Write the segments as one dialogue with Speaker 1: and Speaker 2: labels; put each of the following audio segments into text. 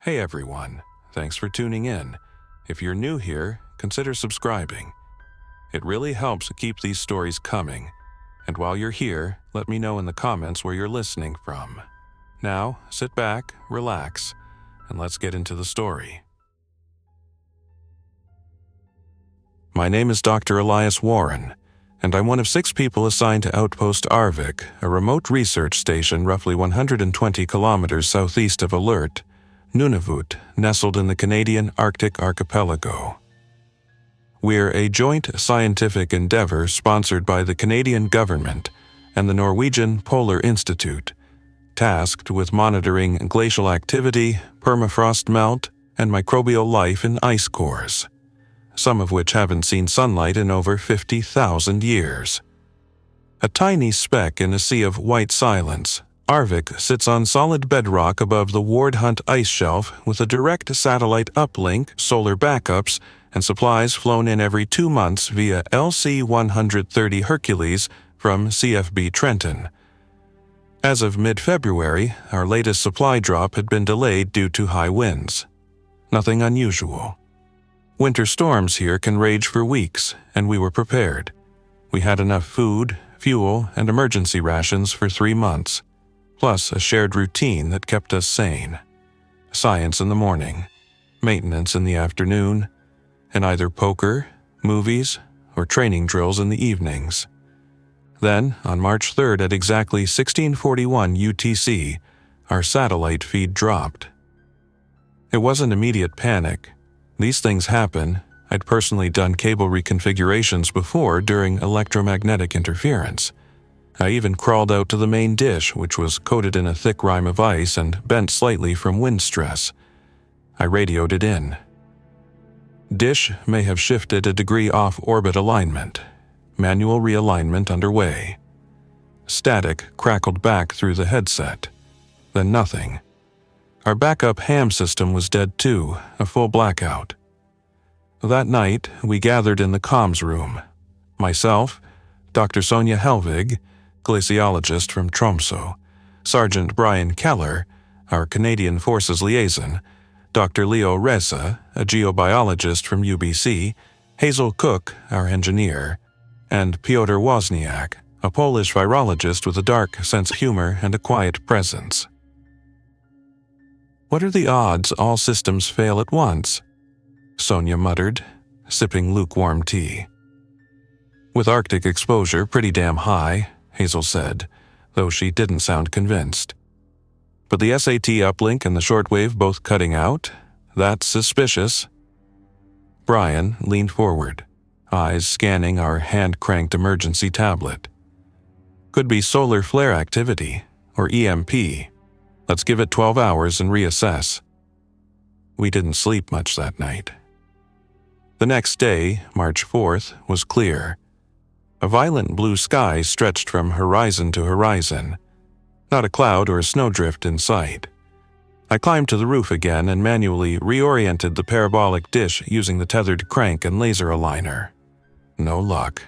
Speaker 1: Hey everyone, thanks for tuning in. If you're new here, consider subscribing. It really helps keep these stories coming. And while you're here, let me know in the comments where you're listening from. Now, sit back, relax, and let's get into the story. My name is Dr. Elias Warren, and I'm one of 6 people assigned to Outpost Arvik, a remote research station roughly 120 kilometers southeast of Alert, Nunavut, nestled in the Canadian Arctic archipelago. We're a joint scientific endeavor sponsored by the Canadian government and the Norwegian Polar Institute, tasked with monitoring glacial activity, permafrost melt, and microbial life in ice cores, some of which haven't seen sunlight in over 50,000 years. A tiny speck in a sea of white silence, Arvik sits on solid bedrock above the Ward Hunt ice shelf with a direct satellite uplink, solar backups, and supplies flown in every 2 months via LC-130 Hercules from CFB Trenton. As of mid-February, our latest supply drop had been delayed due to high winds. Nothing unusual. Winter storms here can rage for weeks, and we were prepared. We had enough food, fuel, and emergency rations for 3 months. Plus a shared routine that kept us sane. Science in the morning, maintenance in the afternoon, and either poker, movies, or training drills in the evenings. Then, on March 3rd at exactly 1641 UTC, our satellite feed dropped. It wasn't immediate panic. These things happen. I'd personally done cable reconfigurations before during electromagnetic interference. I even crawled out to the main dish, which was coated in a thick rime of ice and bent slightly from wind stress. I radioed it in. Dish may have shifted a degree off orbit alignment. Manual realignment underway. Static crackled back through the headset. Then nothing. Our backup ham system was dead too, a full blackout. That night, we gathered in the comms room. Myself, Dr. Sonia Helvig, glaciologist from Tromsø, Sergeant Brian Keller, our Canadian Forces liaison, Dr. Leo Reza, a geobiologist from UBC, Hazel Cook, our engineer, and Piotr Wozniak, a Polish virologist with a dark sense of humor and a quiet presence. "What are the odds all systems fail at once?" Sonia muttered, sipping lukewarm tea. "With Arctic exposure pretty damn high," Hazel said, though she didn't sound convinced. "But the SAT uplink and the shortwave both cutting out? That's suspicious." Brian leaned forward, eyes scanning our hand-cranked emergency tablet. "Could be solar flare activity, or EMP. Let's give it 12 hours and reassess." We didn't sleep much that night. The next day, March 4th, was clear. A violent blue sky stretched from horizon to horizon. Not a cloud or a snowdrift in sight. I climbed to the roof again and manually reoriented the parabolic dish using the tethered crank and laser aligner. No luck.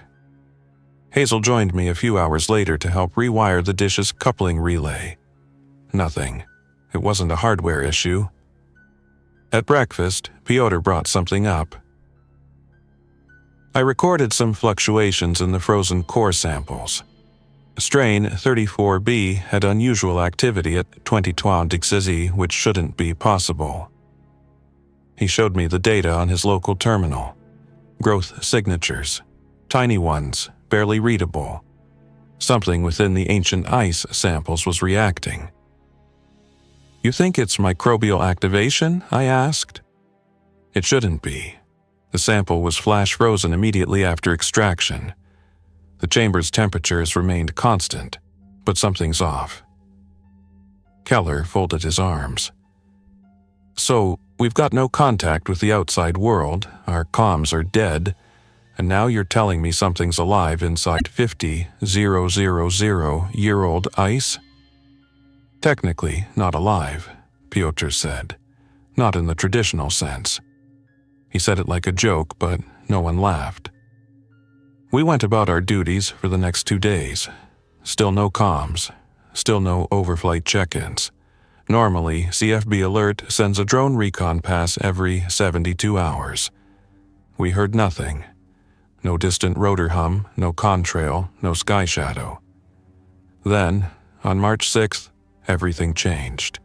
Speaker 1: Hazel joined me a few hours later to help rewire the dish's coupling relay. Nothing. It wasn't a hardware issue. At breakfast, Piotr brought something up. I recorded some fluctuations in the frozen core samples. Strain 34B had unusual activity at 23 degrees, which shouldn't be possible. He showed me the data on his local terminal. Growth signatures. Tiny ones, barely readable. Something within the ancient ice samples was reacting. "You think it's microbial activation?" I asked. "It shouldn't be. The sample was flash frozen immediately after extraction. The chamber's temperatures remained constant, but something's off." Keller folded his arms. "So, we've got no contact with the outside world, our comms are dead, and now you're telling me something's alive inside 50,000-year-old ice?" "Technically not alive," Piotr said. "Not in the traditional sense." He said it like a joke, but no one laughed. We went about our duties for the next 2 days. Still no comms, still no overflight check-ins. Normally, CFB Alert sends a drone recon pass every 72 hours. We heard nothing. No distant rotor hum, no contrail, no sky shadow. Then, on March 6th, everything changed.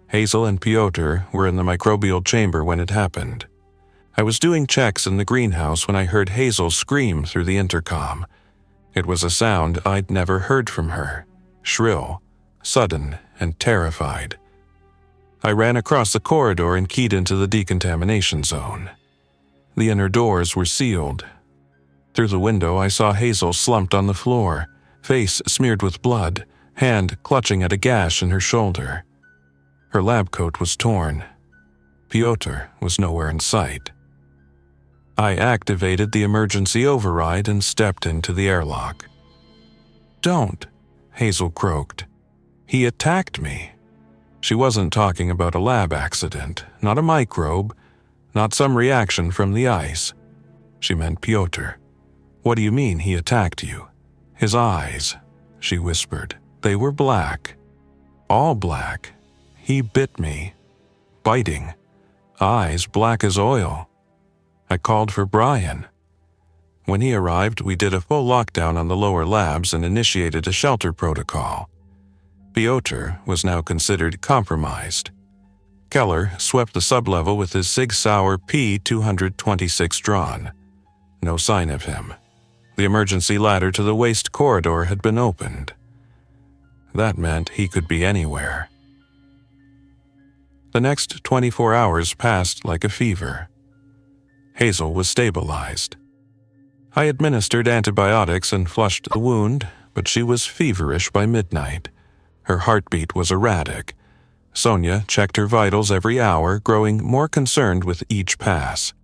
Speaker 1: Hazel and Piotr were in the microbial chamber when it happened. I was doing checks in the greenhouse when I heard Hazel scream through the intercom. It was a sound I'd never heard from her, shrill, sudden, and terrified. I ran across the corridor and keyed into the decontamination zone. The inner doors were sealed. Through the window, I saw Hazel slumped on the floor, face smeared with blood, hand clutching at a gash in her shoulder. Her lab coat was torn. Piotr was nowhere in sight. I activated the emergency override and stepped into the airlock. "Don't," Hazel croaked. "He attacked me." She wasn't talking about a lab accident, not a microbe, not some reaction from the ice. She meant Piotr. "What do you mean he attacked you?" "His eyes," she whispered. "They were black. All black. He bit me. Biting. Eyes black as oil. I called for Brian. When he arrived, we did a full lockdown on the lower labs and initiated a shelter protocol. Piotr was now considered compromised. Keller swept the sublevel with his Sig Sauer P-226 drawn. No sign of him. The emergency ladder to the waste corridor had been opened. That meant he could be anywhere. The next 24 hours passed like a fever. Hazel was stabilized. I administered antibiotics and flushed the wound, but she was feverish by midnight. Her heartbeat was erratic. Sonia checked her vitals every hour, growing more concerned with each pass.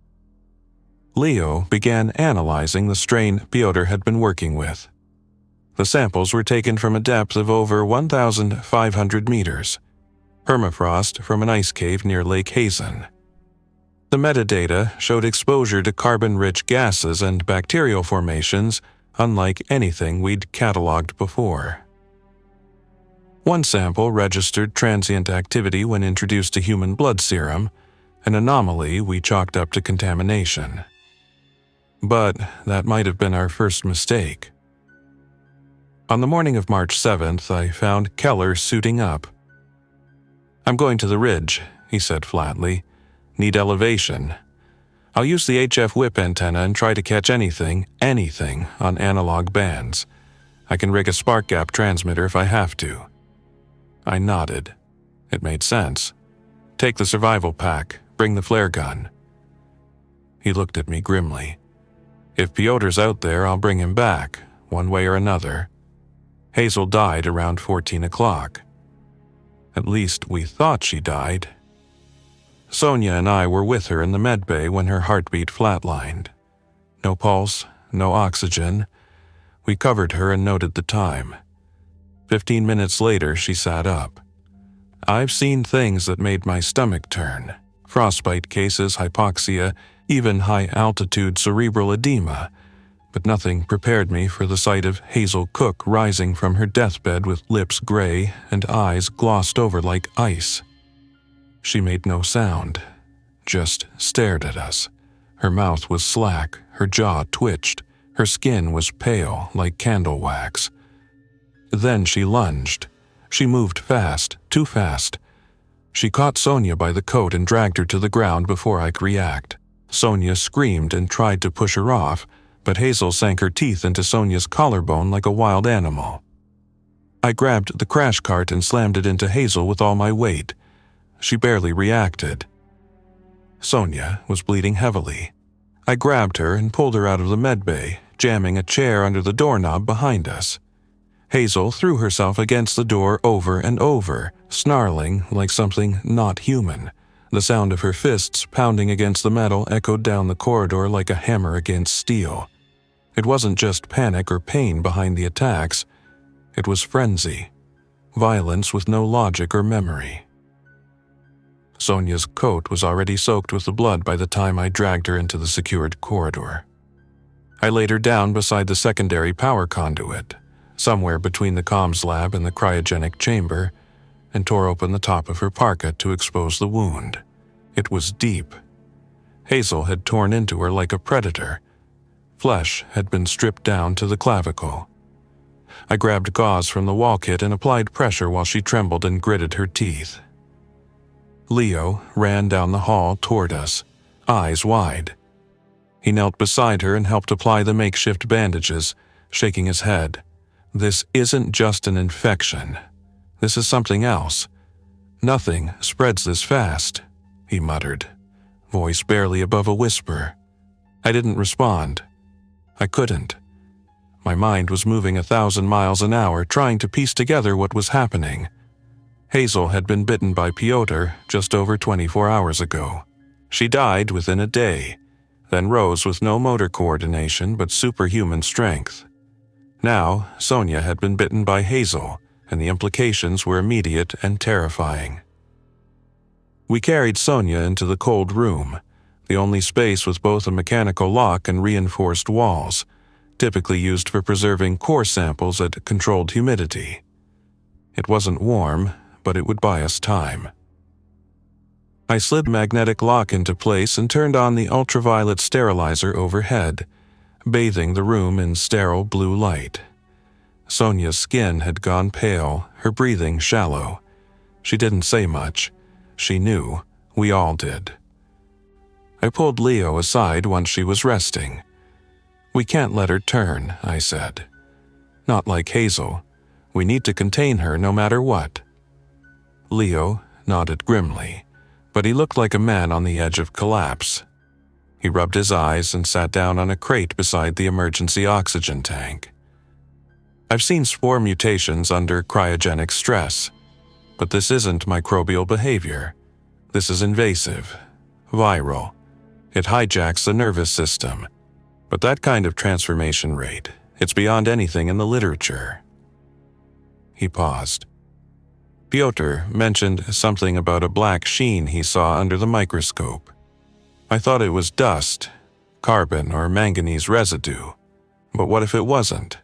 Speaker 1: Leo began analyzing the strain Piotr had been working with. The samples were taken from a depth of over 1,500 meters, permafrost from an ice cave near Lake Hazen. The metadata showed exposure to carbon-rich gases and bacterial formations unlike anything we'd cataloged before. One sample registered transient activity when introduced to human blood serum, an anomaly we chalked up to contamination. But that might have been our first mistake. On the morning of March 7th, I found Keller suiting up. "I'm going to the ridge," he said flatly. "Need elevation. I'll use the HF whip antenna and try to catch anything on analog bands. I can rig a spark gap transmitter if I have to." I nodded. It made sense. "Take the survival pack. Bring the flare gun." He looked at me grimly. "If Piotr's out there, I'll bring him back, one way or another." Hazel died around 14 o'clock. At least we thought she died. Sonia and I were with her in the med bay when her heartbeat flatlined. No pulse, no oxygen. We covered her and noted the time. 15 minutes later, she sat up. I've seen things that made my stomach turn. Frostbite cases, hypoxia, even high-altitude cerebral edema. But nothing prepared me for the sight of Hazel Cook rising from her deathbed with lips gray and eyes glossed over like ice. She made no sound, just stared at us. Her mouth was slack, her jaw twitched, her skin was pale like candle wax. Then she lunged. She moved fast, too fast. She caught Sonia by the coat and dragged her to the ground before I could react. Sonia screamed and tried to push her off, but Hazel sank her teeth into Sonia's collarbone like a wild animal. I grabbed the crash cart and slammed it into Hazel with all my weight. She barely reacted. Sonia was bleeding heavily. I grabbed her and pulled her out of the medbay, jamming a chair under the doorknob behind us. Hazel threw herself against the door over and over, snarling like something not human. The sound of her fists pounding against the metal echoed down the corridor like a hammer against steel. It wasn't just panic or pain behind the attacks. It was frenzy. Violence with no logic or memory. Sonia's coat was already soaked with the blood by the time I dragged her into the secured corridor. I laid her down beside the secondary power conduit, somewhere between the comms lab and the cryogenic chamber, and tore open the top of her parka to expose the wound. It was deep. Hazel had torn into her like a predator. Flesh had been stripped down to the clavicle. I grabbed gauze from the wall kit and applied pressure while she trembled and gritted her teeth. Leo ran down the hall toward us, eyes wide. He knelt beside her and helped apply the makeshift bandages, shaking his head. "This isn't just an infection. This is something else. Nothing spreads this fast," he muttered, voice barely above a whisper. I didn't respond. I couldn't. My mind was moving 1,000 miles an hour, trying to piece together what was happening. Hazel had been bitten by Piotr just over 24 hours ago. She died within a day, then rose with no motor coordination but superhuman strength. Now, Sonia had been bitten by Hazel, and the implications were immediate and terrifying. We carried Sonia into the cold room, the only space with both a mechanical lock and reinforced walls, typically used for preserving core samples at controlled humidity. It wasn't warm, but it would buy us time. I slid the magnetic lock into place and turned on the ultraviolet sterilizer overhead, bathing the room in sterile blue light. Sonia's skin had gone pale, her breathing shallow. She didn't say much. She knew. We all did. I pulled Leo aside once she was resting. "We can't let her turn," I said. "Not like Hazel. We need to contain her no matter what." Leo nodded grimly, but he looked like a man on the edge of collapse. He rubbed his eyes and sat down on a crate beside the emergency oxygen tank. I've seen spore mutations under cryogenic stress, but this isn't microbial behavior. This is invasive, viral. It hijacks the nervous system. But that kind of transformation rate, it's beyond anything in the literature. He paused. Piotr mentioned something about a black sheen he saw under the microscope. I thought it was dust, carbon or manganese residue. But what if it wasn't?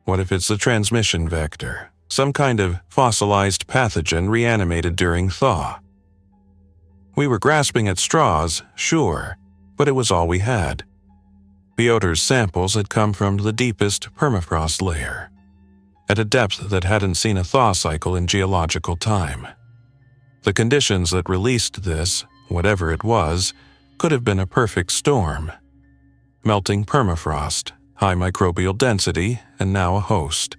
Speaker 1: What if it's a transmission vector, some kind of fossilized pathogen reanimated during thaw? We were grasping at straws, sure, but it was all we had. Piotr's samples had come from the deepest permafrost layer, at a depth that hadn't seen a thaw cycle in geological time. The conditions that released this, whatever it was, could have been a perfect storm. Melting permafrost, high microbial density, and now a host.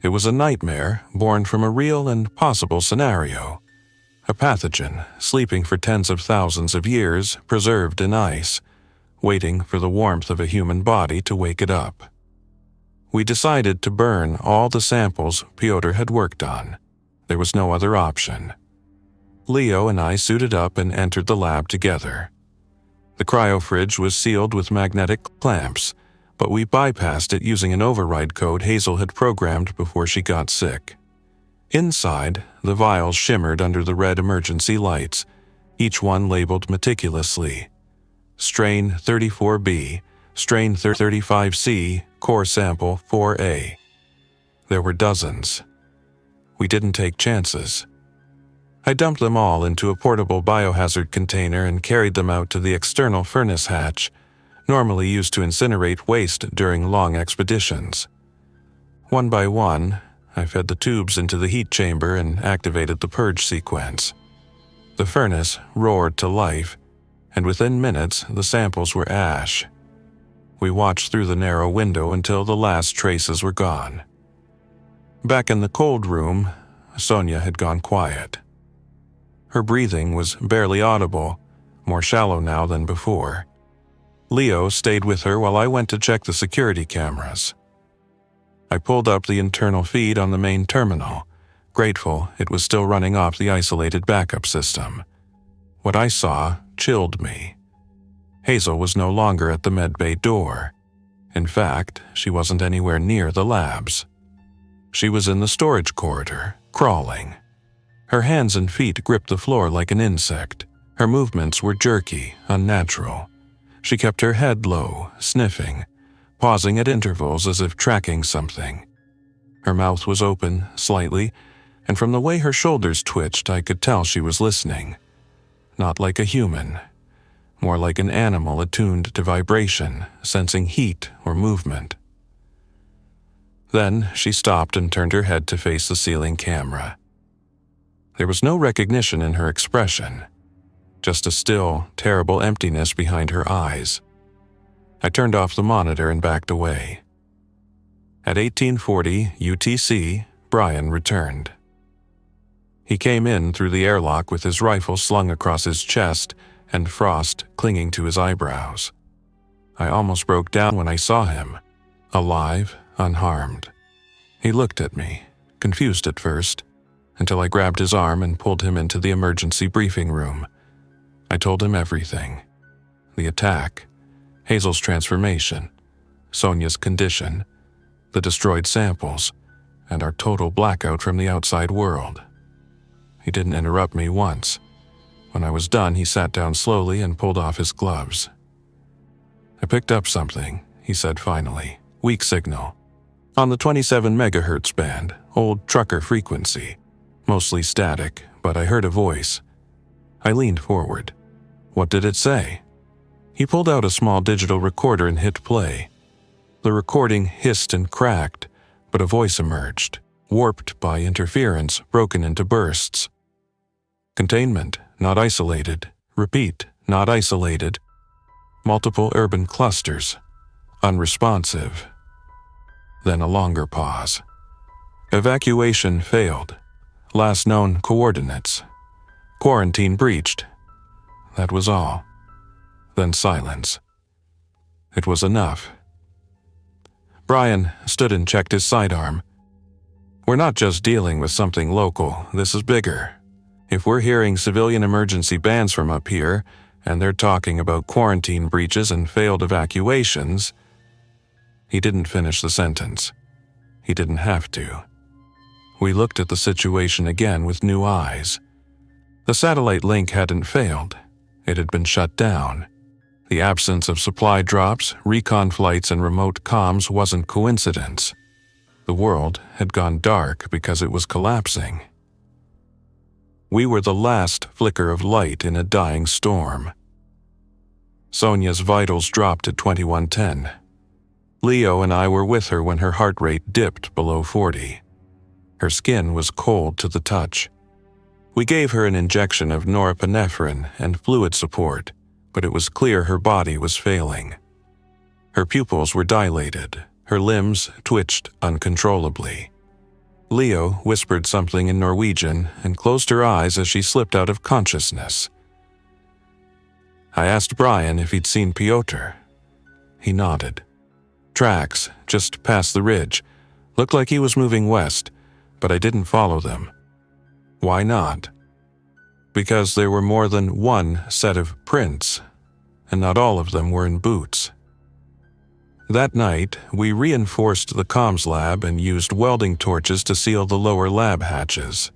Speaker 1: It was a nightmare born from a real and possible scenario. A pathogen, sleeping for tens of thousands of years, preserved in ice, waiting for the warmth of a human body to wake it up. We decided to burn all the samples Piotr had worked on. There was no other option. Leo and I suited up and entered the lab together. The cryofridge was sealed with magnetic clamps, but we bypassed it using an override code Hazel had programmed before she got sick. Inside, the vials shimmered under the red emergency lights, each one labeled meticulously. Strain 34B, strain 35C, core sample 4A. There were dozens. We didn't take chances. I dumped them all into a portable biohazard container and carried them out to the external furnace hatch, normally used to incinerate waste during long expeditions. One by one, I fed the tubes into the heat chamber and activated the purge sequence. The furnace roared to life, and within minutes the samples were ash. We watched through the narrow window until the last traces were gone. Back in the cold room, Sonia had gone quiet. Her breathing was barely audible, more shallow now than before. Leo stayed with her while I went to check the security cameras. I pulled up the internal feed on the main terminal, grateful it was still running off the isolated backup system. What I saw chilled me. Hazel was no longer at the medbay door. In fact, she wasn't anywhere near the labs. She was in the storage corridor, crawling. Her hands and feet gripped the floor like an insect. Her movements were jerky, unnatural. She kept her head low, sniffing, pausing at intervals as if tracking something. Her mouth was open, slightly, and from the way her shoulders twitched, I could tell she was listening. Not like a human, more like an animal attuned to vibration, sensing heat or movement. Then she stopped and turned her head to face the ceiling camera. There was no recognition in her expression, just a still, terrible emptiness behind her eyes. I turned off the monitor and backed away. At 1840 UTC, Brian returned. He came in through the airlock with his rifle slung across his chest and frost clinging to his eyebrows. I almost broke down when I saw him, alive, unharmed. He looked at me, confused at first, until I grabbed his arm and pulled him into the emergency briefing room. I told him everything. The attack, Hazel's transformation, Sonia's condition, the destroyed samples, and our total blackout from the outside world. He didn't interrupt me once. When I was done, he sat down slowly and pulled off his gloves. "I picked up something," he said finally. "Weak signal. On the 27 megahertz band, old trucker frequency. Mostly static, but I heard a voice." I leaned forward. "What did it say?" He pulled out a small digital recorder and hit play. The recording hissed and cracked, but a voice emerged, warped by interference, broken into bursts. "Containment, not isolated. Repeat, not isolated. Multiple urban clusters. Unresponsive." Then a longer pause. "Evacuation failed. Last known coordinates. Quarantine breached." That was all. Then silence. It was enough. Brian stood and checked his sidearm. "We're not just dealing with something local, this is bigger. If we're hearing civilian emergency bands from up here, and they're talking about quarantine breaches and failed evacuations..." He didn't finish the sentence. He didn't have to. We looked at the situation again with new eyes. The satellite link hadn't failed. It had been shut down. The absence of supply drops, recon flights, and remote comms wasn't coincidence. The world had gone dark because it was collapsing. We were the last flicker of light in a dying storm. Sonia's vitals dropped at 2110. Leo and I were with her when her heart rate dipped below 40. Her skin was cold to the touch. We gave her an injection of norepinephrine and fluid support, but it was clear her body was failing. Her pupils were dilated, her limbs twitched uncontrollably. Leo whispered something in Norwegian and closed her eyes as she slipped out of consciousness. I asked Brian if he'd seen Piotr. He nodded. Tracks, just past the ridge. Looked like he was moving west, but I didn't follow them. Why not? Because there were more than one set of prints, and not all of them were in boots. That night, we reinforced the comms lab and used welding torches to seal the lower lab hatches.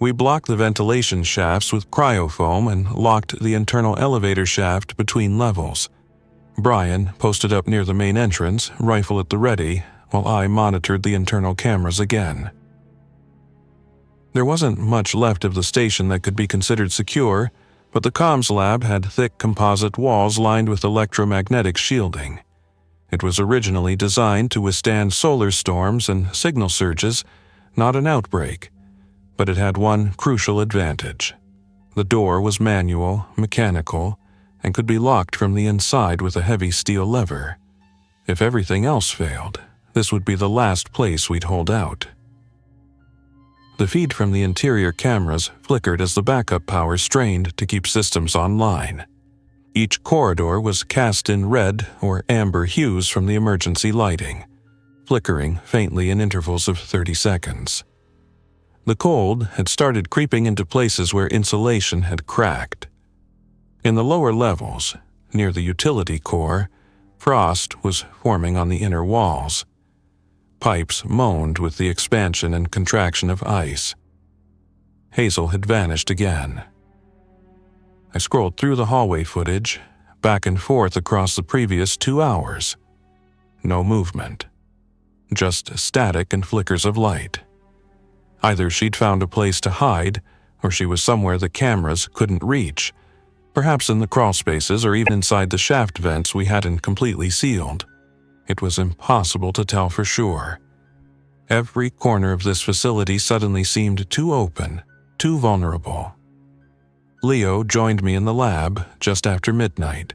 Speaker 1: We blocked the ventilation shafts with cryofoam and locked the internal elevator shaft between levels. Brian posted up near the main entrance, rifle at the ready, while I monitored the internal cameras again. There wasn't much left of the station that could be considered secure, but the comms lab had thick composite walls lined with electromagnetic shielding. It was originally designed to withstand solar storms and signal surges, not an outbreak, but it had one crucial advantage. The door was manual, mechanical, and could be locked from the inside with a heavy steel lever. If everything else failed, this would be the last place we'd hold out. The feed from the interior cameras flickered as the backup power strained to keep systems online. Each corridor was cast in red or amber hues from the emergency lighting, flickering faintly in intervals of 30 seconds. The cold had started creeping into places where insulation had cracked. In the lower levels, near the utility core, frost was forming on the inner walls. Pipes moaned with the expansion and contraction of ice. Hazel had vanished again. I scrolled through the hallway footage, back and forth across the previous 2 hours. No movement. Just static and flickers of light. Either she'd found a place to hide, or she was somewhere the cameras couldn't reach, perhaps in the crawl spaces or even inside the shaft vents we hadn't completely sealed. It was impossible to tell for sure. Every corner of this facility suddenly seemed too open, too vulnerable. Leo joined me in the lab just after midnight,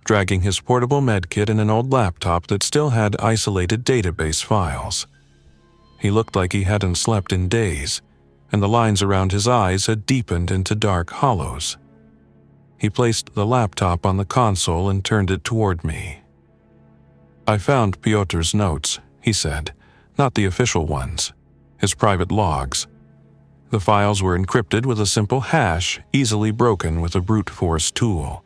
Speaker 1: dragging his portable medkit and an old laptop that still had isolated database files. He looked like he hadn't slept in days, and the lines around his eyes had deepened into dark hollows. He placed the laptop on the console and turned it toward me. "I found Pyotr's notes," he said, "not the official ones, his private logs. The files were encrypted with a simple hash, easily broken with a brute force tool.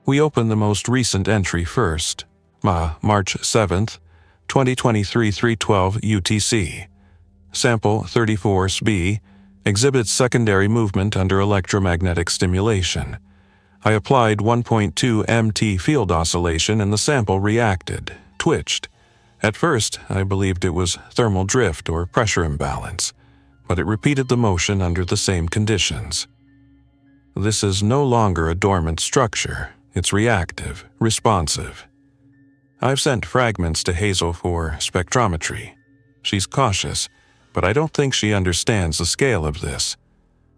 Speaker 1: We opened the most recent entry first, March 7th, 2023 312 UTC. Sample 34SB exhibits secondary movement under electromagnetic stimulation. I applied 1.2 MT field oscillation and the sample reacted, twitched. At first, I believed it was thermal drift or pressure imbalance, but it repeated the motion under the same conditions. This is no longer a dormant structure. It's reactive, responsive. I've sent fragments to Hazel for spectrometry. She's cautious, but I don't think she understands the scale of this.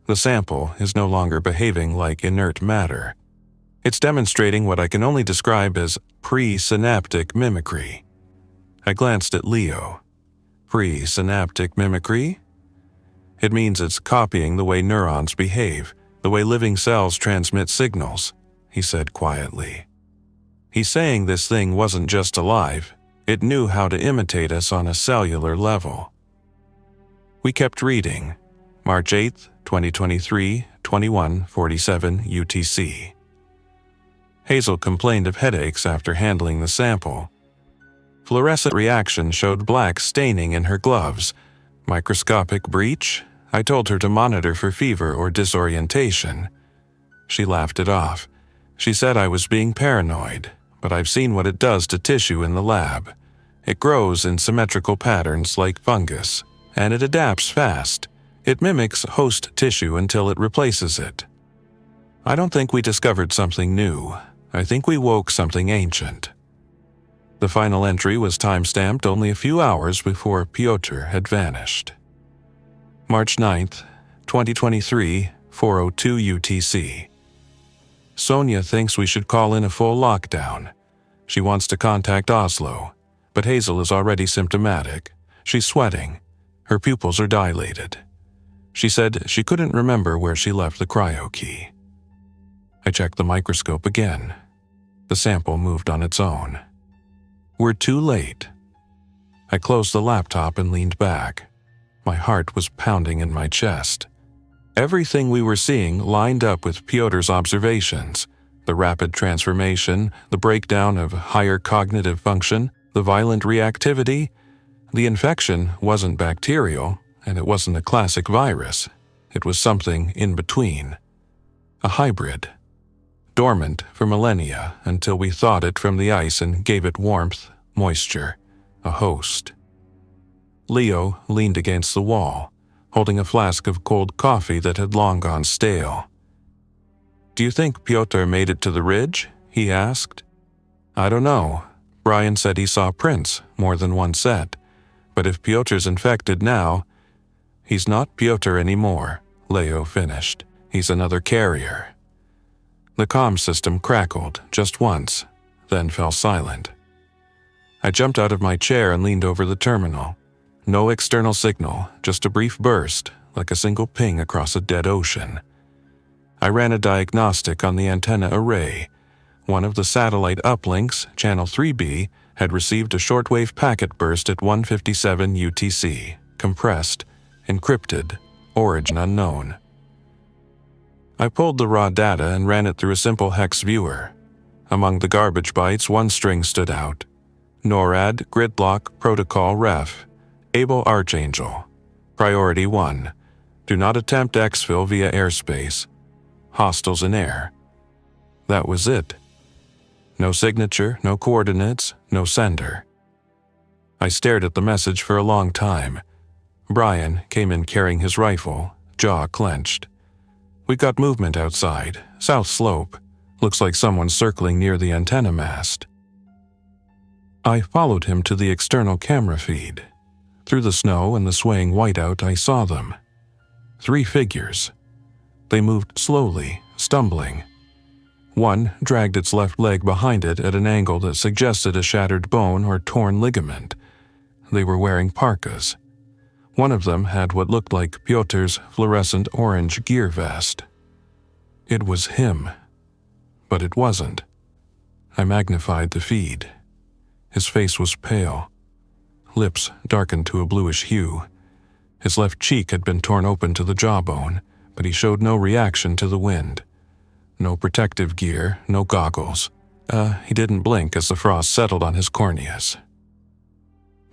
Speaker 1: The sample is no longer behaving like inert matter. It's demonstrating what I can only describe as presynaptic mimicry." I glanced at Leo. "Presynaptic mimicry?" "It means it's copying the way neurons behave, the way living cells transmit signals," he said quietly. "He's saying this thing wasn't just alive, it knew how to imitate us on a cellular level." We kept reading. March 8th, 2023, 21:47 UTC. Hazel complained of headaches after handling the sample. Fluorescent reaction showed black staining in her gloves. Microscopic breach? I told her to monitor for fever or disorientation. She laughed it off. She said I was being paranoid, but I've seen what it does to tissue in the lab. It grows in symmetrical patterns like fungus, and it adapts fast. It mimics host tissue until it replaces it. I don't think we discovered something new. I think we woke something ancient. The final entry was time-stamped only a few hours before Pyotr had vanished. March 9th, 2023, 4:02 UTC. Sonia thinks we should call in a full lockdown. She wants to contact Oslo, but Hazel is already symptomatic. She's sweating. Her pupils are dilated. She said she couldn't remember where she left the cryo key. I checked the microscope again. The sample moved on its own. We're too late. I closed the laptop and leaned back. My heart was pounding in my chest. Everything we were seeing lined up with Pyotr's observations: the rapid transformation, the breakdown of higher cognitive function, the violent reactivity. The infection wasn't bacterial, and it wasn't a classic virus. It was something in between. A hybrid. Dormant for millennia until we thawed it from the ice and gave it warmth, moisture, a host. Leo leaned against the wall, holding a flask of cold coffee that had long gone stale. "Do you think Pyotr made it to the ridge?" he asked. "I don't know. Brian said he saw prints, more than one set. But if Pyotr's infected now..." "He's not Pyotr anymore," Leo finished. "He's another carrier." The comm system crackled just once, then fell silent. I jumped out of my chair and leaned over the terminal. No external signal, just a brief burst, like a single ping across a dead ocean. I ran a diagnostic on the antenna array. One of the satellite uplinks, channel 3B, had received a shortwave packet burst at 1:57 UTC, compressed, encrypted, origin unknown. I pulled the raw data and ran it through a simple hex viewer. Among the garbage bytes, one string stood out. NORAD Gridlock Protocol Ref. Able Archangel. Priority 1. Do not attempt exfil via airspace. Hostiles in air. That was it. No signature, no coordinates, no sender. I stared at the message for a long time. Brian came in carrying his rifle, jaw clenched. We got movement outside, south slope. Looks like someone circling near the antenna mast. I followed him to the external camera feed. Through the snow and the swaying whiteout, I saw them. 3 figures. They moved slowly, stumbling. One dragged its left leg behind it at an angle that suggested a shattered bone or torn ligament. They were wearing parkas. One of them had what looked like Piotr's fluorescent orange gear vest. It was him. But it wasn't. I magnified the feed. His face was pale. Lips darkened to a bluish hue. His left cheek had been torn open to the jawbone, but he showed no reaction to the wind. No protective gear, no goggles. He didn't blink as the frost settled on his corneas.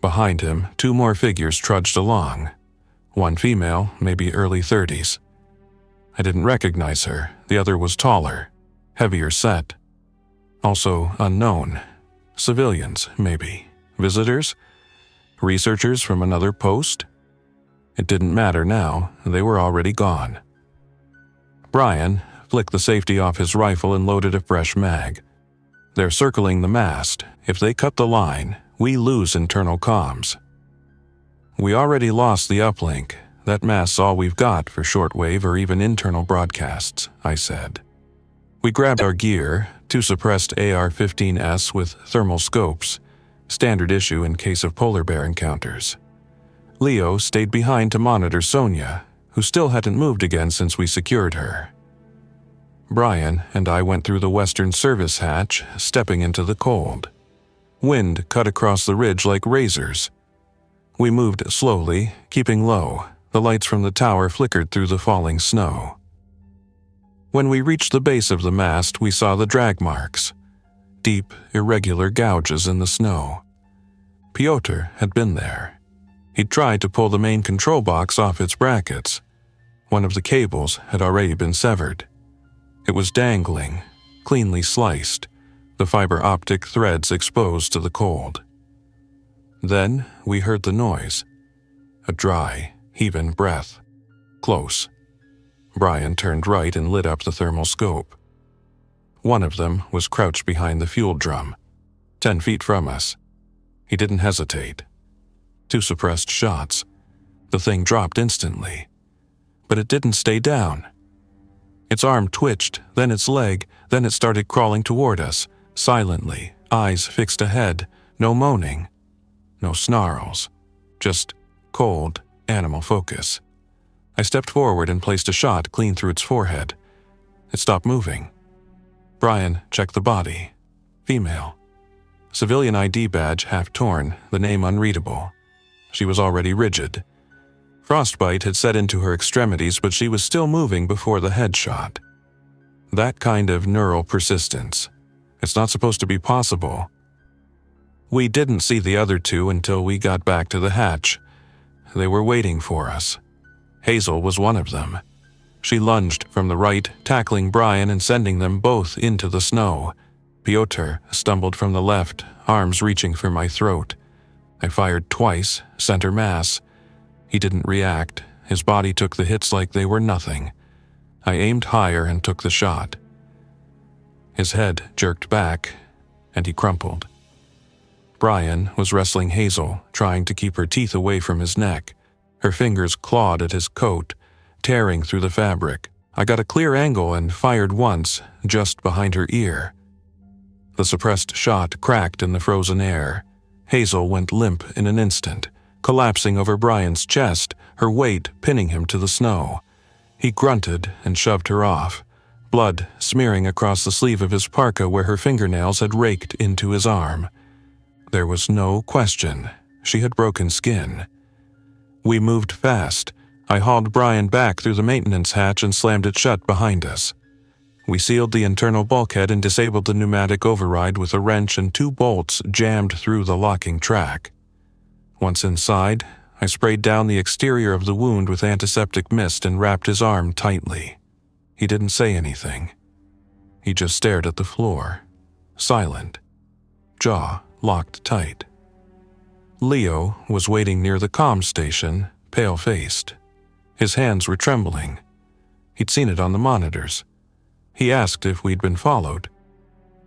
Speaker 1: Behind him, 2 more figures trudged along. One female, maybe early 30s. I didn't recognize her. The other was taller, heavier set. Also unknown. Civilians, maybe. Visitors? Researchers from another post? It didn't matter now. They were already gone. Brian flicked the safety off his rifle and loaded a fresh mag. They're circling the mast. If they cut the line, we lose internal comms. We already lost the uplink. That mast's all we've got for shortwave or even internal broadcasts, I said. We grabbed our gear, 2 suppressed AR-15s with thermal scopes, standard issue in case of polar bear encounters. Leo stayed behind to monitor Sonia, who still hadn't moved again since we secured her. Brian and I went through the western service hatch, stepping into the cold. Wind cut across the ridge like razors. We moved slowly, keeping low. The lights from the tower flickered through the falling snow. When we reached the base of the mast, we saw the drag marks. Deep, irregular gouges in the snow. Piotr had been there. He'd tried to pull the main control box off its brackets. One of the cables had already been severed. It was dangling, cleanly sliced, the fiber optic threads exposed to the cold. Then we heard the noise. A dry, even breath. Close. Brian turned right and lit up the thermal scope. One of them was crouched behind the fuel drum, 10 feet from us. He didn't hesitate. 2 suppressed shots. The thing dropped instantly. But it didn't stay down. Its arm twitched, then its leg, then it started crawling toward us, silently, eyes fixed ahead, no moaning, no snarls, just cold, animal focus. I stepped forward and placed a shot clean through its forehead. It stopped moving. Brian checked the body. Female. Civilian ID badge half torn, the name unreadable. She was already rigid. Frostbite had set into her extremities, but she was still moving before the headshot. That kind of neural persistence. It's not supposed to be possible. We didn't see the other 2 until we got back to the hatch. They were waiting for us. Hazel was one of them. She lunged from the right, tackling Brian and sending them both into the snow. Piotr stumbled from the left, arms reaching for my throat. I fired twice, center mass. He didn't react. His body took the hits like they were nothing. I aimed higher and took the shot. His head jerked back, and he crumpled. Brian was wrestling Hazel, trying to keep her teeth away from his neck. Her fingers clawed at his coat, tearing through the fabric. I got a clear angle and fired once, just behind her ear. The suppressed shot cracked in the frozen air. Hazel went limp in an instant, collapsing over Brian's chest, her weight pinning him to the snow. He grunted and shoved her off, blood smearing across the sleeve of his parka where her fingernails had raked into his arm. There was no question. She had broken skin. We moved fast. I hauled Brian back through the maintenance hatch and slammed it shut behind us. We sealed the internal bulkhead and disabled the pneumatic override with a wrench and 2 bolts jammed through the locking track. Once inside, I sprayed down the exterior of the wound with antiseptic mist and wrapped his arm tightly. He didn't say anything. He just stared at the floor, silent, jaw locked tight. Leo was waiting near the comm station, pale-faced. His hands were trembling. He'd seen it on the monitors. He asked if we'd been followed.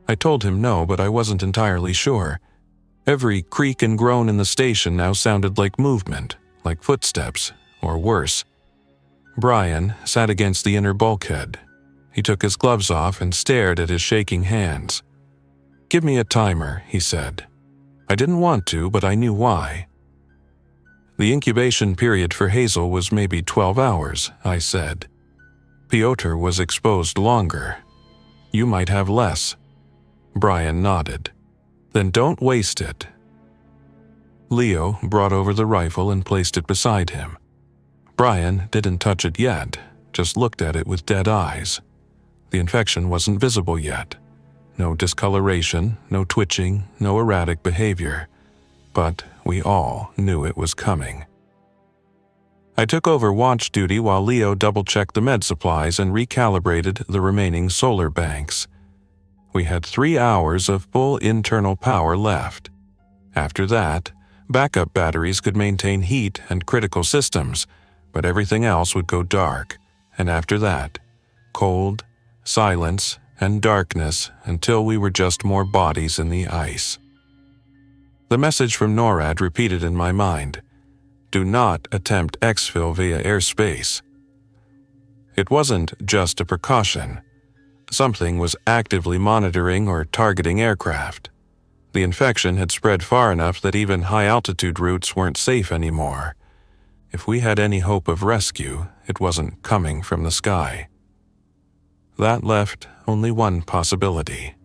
Speaker 1: I told him no, but I wasn't entirely sure. Every creak and groan in the station now sounded like movement, like footsteps, or worse. Brian sat against the inner bulkhead. He took his gloves off and stared at his shaking hands. "Give me a timer," he said. I didn't want to, but I knew why. "The incubation period for Hazel was maybe 12 hours, I said. "Piotr was exposed longer. You might have less." Brian nodded. "Then don't waste it." Leo brought over the rifle and placed it beside him. Brian didn't touch it yet, just looked at it with dead eyes. The infection wasn't visible yet. No discoloration, no twitching, no erratic behavior. But we all knew it was coming. I took over watch duty while Leo double-checked the med supplies and recalibrated the remaining solar banks. We had 3 hours of full internal power left. After that, backup batteries could maintain heat and critical systems, but everything else would go dark, and after that, cold, silence, and darkness until we were just more bodies in the ice. The message from NORAD repeated in my mind: "Do not attempt exfil via airspace." It wasn't just a precaution. Something was actively monitoring or targeting aircraft. The infection had spread far enough that even high-altitude routes weren't safe anymore. If we had any hope of rescue, it wasn't coming from the sky. That left only one possibility: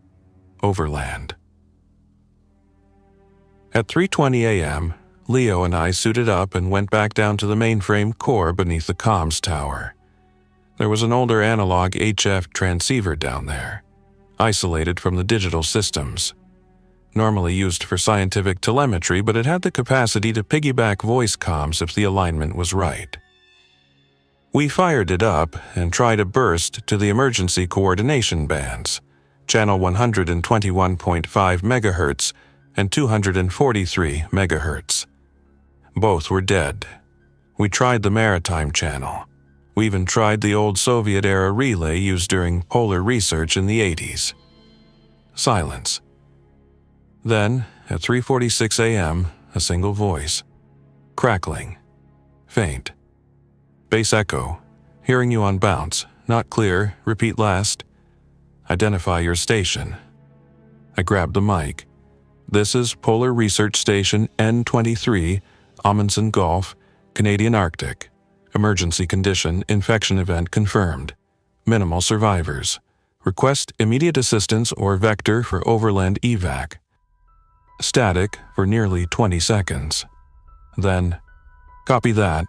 Speaker 1: overland. At 3:20 a.m., Leo and I suited up and went back down to the mainframe core beneath the comms tower. There was an older analog HF transceiver down there, isolated from the digital systems. Normally used for scientific telemetry, but it had the capacity to piggyback voice comms if the alignment was right. We fired it up and tried a burst to the emergency coordination bands, channel 121.5 MHz and 243 MHz. Both were dead. We tried the maritime channel. We even tried the old Soviet-era relay used during polar research in the 80s. Silence. Then, at 3:46 a.m., a single voice. Crackling. Faint. Bass echo. "Hearing you on bounce. Not clear. Repeat last. Identify your station." I grabbed the mic. "This is Polar Research Station N23, Amundsen Gulf, Canadian Arctic. Emergency condition, infection event confirmed. Minimal survivors. Request immediate assistance or vector for overland evac." Static for nearly 20 seconds. Then, "Copy that.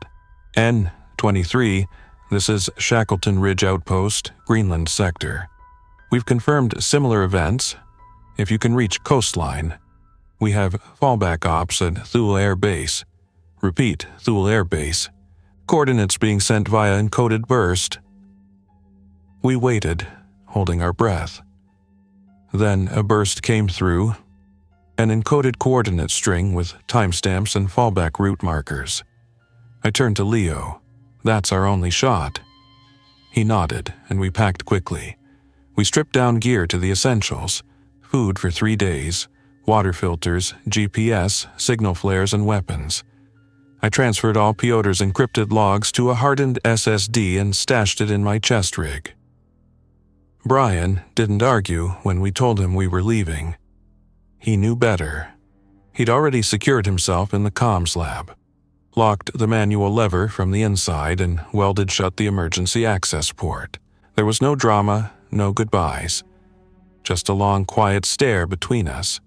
Speaker 1: N23, this is Shackleton Ridge Outpost, Greenland Sector. We've confirmed similar events. If you can reach coastline. We have fallback ops at Thule Air Base. Repeat, Thule Air Base. Coordinates being sent via encoded burst." We waited, holding our breath. Then a burst came through, an encoded coordinate string with timestamps and fallback route markers. I turned to Leo. "That's our only shot." He nodded, and we packed quickly. We stripped down gear to the essentials: food for 3 days, water filters, GPS, signal flares, and weapons. I transferred all Piotr's encrypted logs to a hardened SSD and stashed it in my chest rig. Brian didn't argue when we told him we were leaving. He knew better. He'd already secured himself in the comms lab, locked the manual lever from the inside, and welded shut the emergency access port. There was no drama, no goodbyes. Just a long, quiet stare between us.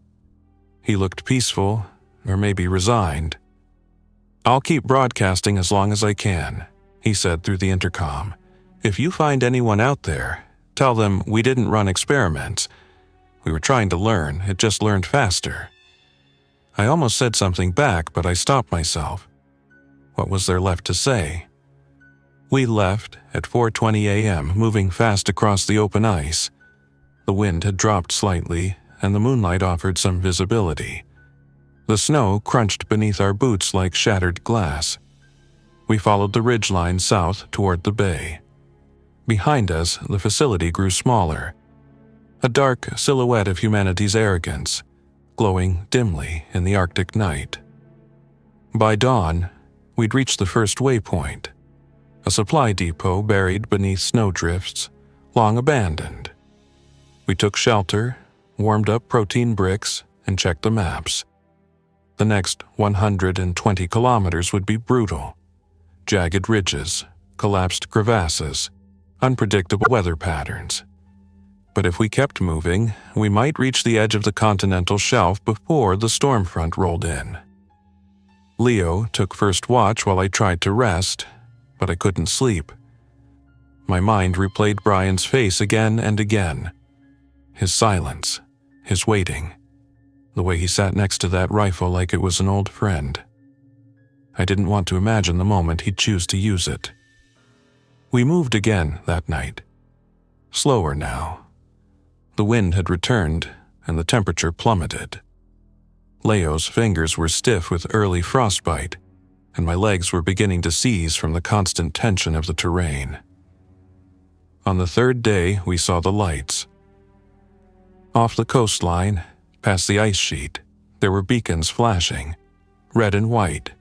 Speaker 1: He looked peaceful, or maybe resigned. "I'll keep broadcasting as long as I can," he said through the intercom. "If you find anyone out there, tell them we didn't run experiments. We were trying to learn, it just learned faster." I almost said something back, but I stopped myself. What was there left to say? We left at 4:20 a.m., moving fast across the open ice. The wind had dropped slightly, and the moonlight offered some visibility. The snow crunched beneath our boots like shattered glass. We followed the ridgeline south toward the bay. Behind us, the facility grew smaller, a dark silhouette of humanity's arrogance, glowing dimly in the Arctic night. By dawn, we'd reached the first waypoint, a supply depot buried beneath snowdrifts, long abandoned. We took shelter, warmed up protein bricks, and checked the maps. The next 120 kilometers would be brutal. Jagged ridges, collapsed crevasses, unpredictable weather patterns. But if we kept moving, we might reach the edge of the continental shelf before the storm front rolled in. Leo took first watch while I tried to rest, but I couldn't sleep. My mind replayed Brian's face again and again. His silence, his waiting, the way he sat next to that rifle like it was an old friend. I didn't want to imagine the moment he'd choose to use it. We moved again that night. Slower now. The wind had returned, and the temperature plummeted. Leo's fingers were stiff with early frostbite, and my legs were beginning to seize from the constant tension of the terrain. On the third day, we saw the lights. Off the coastline, past the ice sheet, there were beacons flashing, red and white,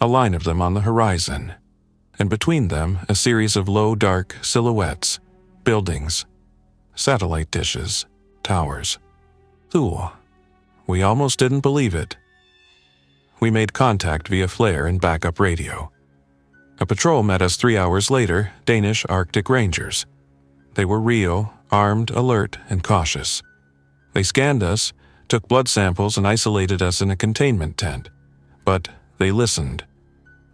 Speaker 1: a line of them on the horizon, and between them a series of low, dark silhouettes, buildings, satellite dishes, towers. Thule. We almost didn't believe it. We made contact via flare and backup radio. A patrol met us 3 hours later, Danish Arctic Rangers. They were real, armed, alert, and cautious. They scanned us, took blood samples, and isolated us in a containment tent. But they listened.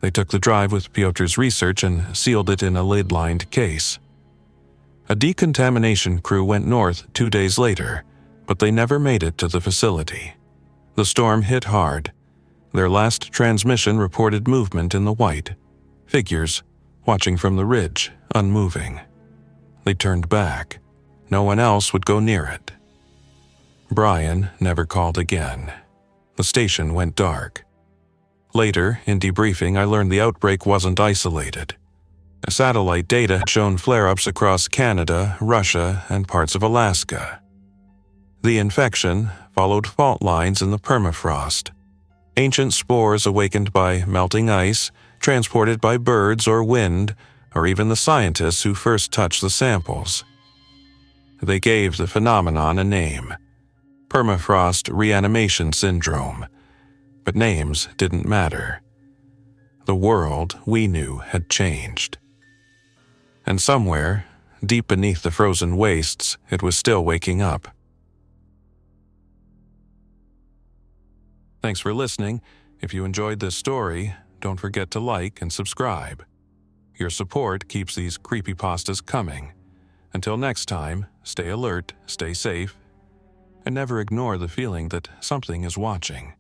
Speaker 1: They took the drive with Piotr's research and sealed it in a lid-lined case. A decontamination crew went north 2 days later, but they never made it to the facility. The storm hit hard. Their last transmission reported movement in the white, figures watching from the ridge, unmoving. They turned back. No one else would go near it. Brian never called again. The station went dark. Later, in debriefing, I learned the outbreak wasn't isolated. Satellite data had shown flare-ups across Canada, Russia, and parts of Alaska. The infection followed fault lines in the permafrost. Ancient spores awakened by melting ice, transported by birds or wind, or even the scientists who first touched the samples. They gave the phenomenon a name: permafrost reanimation syndrome. But names didn't matter. The world we knew had changed. And somewhere, deep beneath the frozen wastes, it was still waking up. Thanks for listening. If you enjoyed this story, don't forget to like and subscribe. Your support keeps these creepypastas coming. Until next time, stay alert, stay safe, and never ignore the feeling that something is watching.